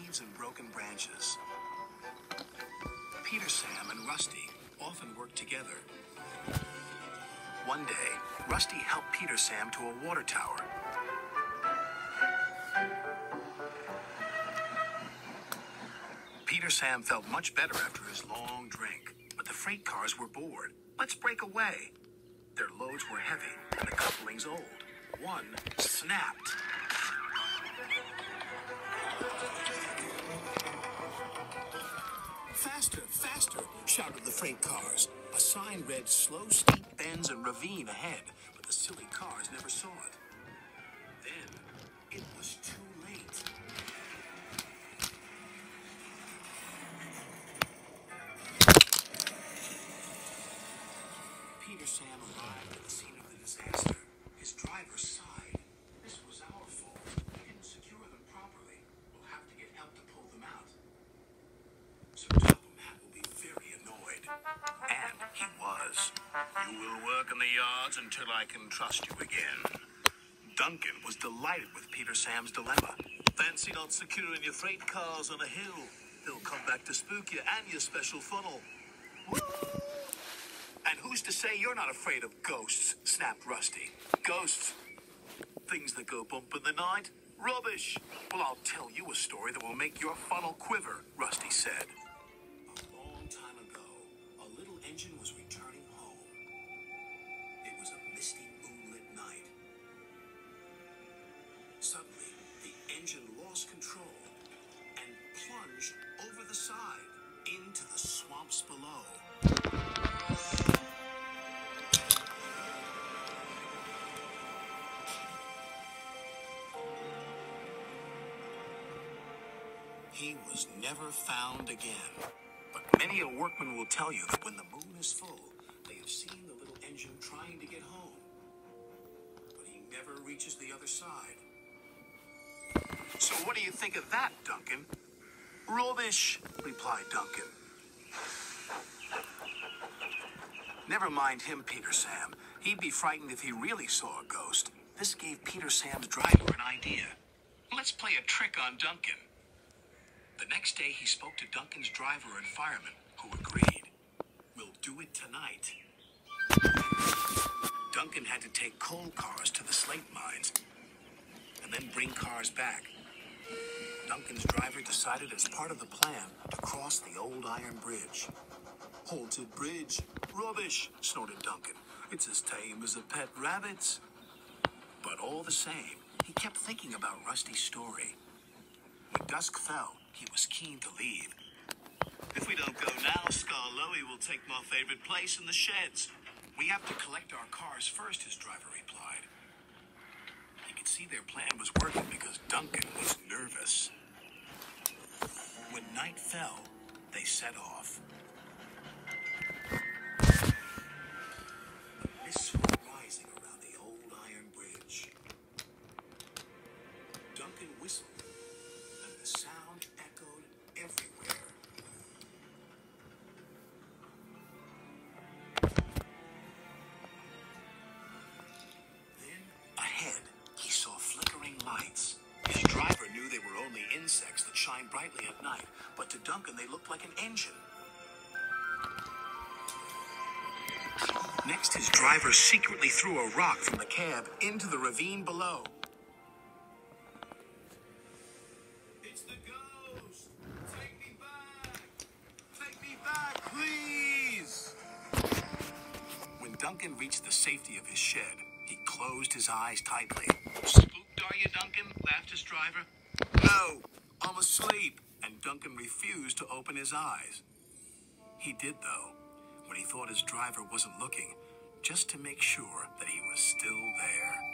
leaves and broken branches. Peter, Sam, and Rusty often worked together. One day, Rusty helped Peter Sam to a water tower. Peter Sam felt much better after his long drink, but the freight cars were bored. Let's break away. Their loads were heavy and the couplings old. One snapped. Faster, faster, shouted the freight cars. A sign read slow, steep bends and ravine ahead, but the silly cars never saw it. Then, it was too late. Peter Sam arrived at the scene of the disaster. His driver sighed. This was our fault. We didn't secure them properly. We'll have to get help to pull them out. So Matt will be very annoyed. And he was. You will work in the yards until I can trust you again. Duncan was delighted with Peter Sam's dilemma. Fancy not securing your freight cars on a hill. They'll come back to spook you and your special funnel. Woo! And who's to say you're not afraid of ghosts? Snapped Rusty. Ghosts? Things that go bump in the night? Rubbish! Well, I'll tell you a story that will make your funnel quiver, Rusty said. A long time ago, a little engine was returning home. It was a misty, moonlit night. Suddenly, the engine lost control and plunged over the side into the swamps below. He was never found again. But many a workman will tell you that when the moon is full, they have seen the little engine trying to get home. But he never reaches the other side. So what do you think of that, Duncan? Rubbish, replied Duncan. Never mind him, Peter Sam. He'd be frightened if he really saw a ghost. This gave Peter Sam's driver an idea. Let's play a trick on Duncan. The next day, he spoke to Duncan's driver and fireman, who agreed. We'll do it tonight. Duncan had to take coal cars to the slate mines and then bring cars back. Duncan's driver decided as part of the plan to cross the old iron bridge. Haunted bridge. Rubbish, snorted Duncan. It's as tame as a pet rabbit's. But all the same, he kept thinking about Rusty's story. When dusk fell, he was keen to leave. If we don't go now, Scarloey will take my favorite place in the sheds. We have to collect our cars first, his driver replied. He could see their plan was working because Duncan was nervous. When night fell, they set off. The mists were rising around the old iron bridge. Duncan whistled, and the sound echoed everywhere. Then, ahead, he saw flickering lights. His driver knew they were only insects that shine brightly at night, but to Duncan they looked like an engine. Next, his driver secretly threw a rock from the cab into the ravine below. It's the ghost! Take me back! Take me back, please! When Duncan reached the safety of his shed, he closed his eyes tightly. Spooked, are you, Duncan? Laughed his driver. No, I'm asleep. And Duncan refused to open his eyes. He did, though, when he thought his driver wasn't looking, just to make sure that he was still there.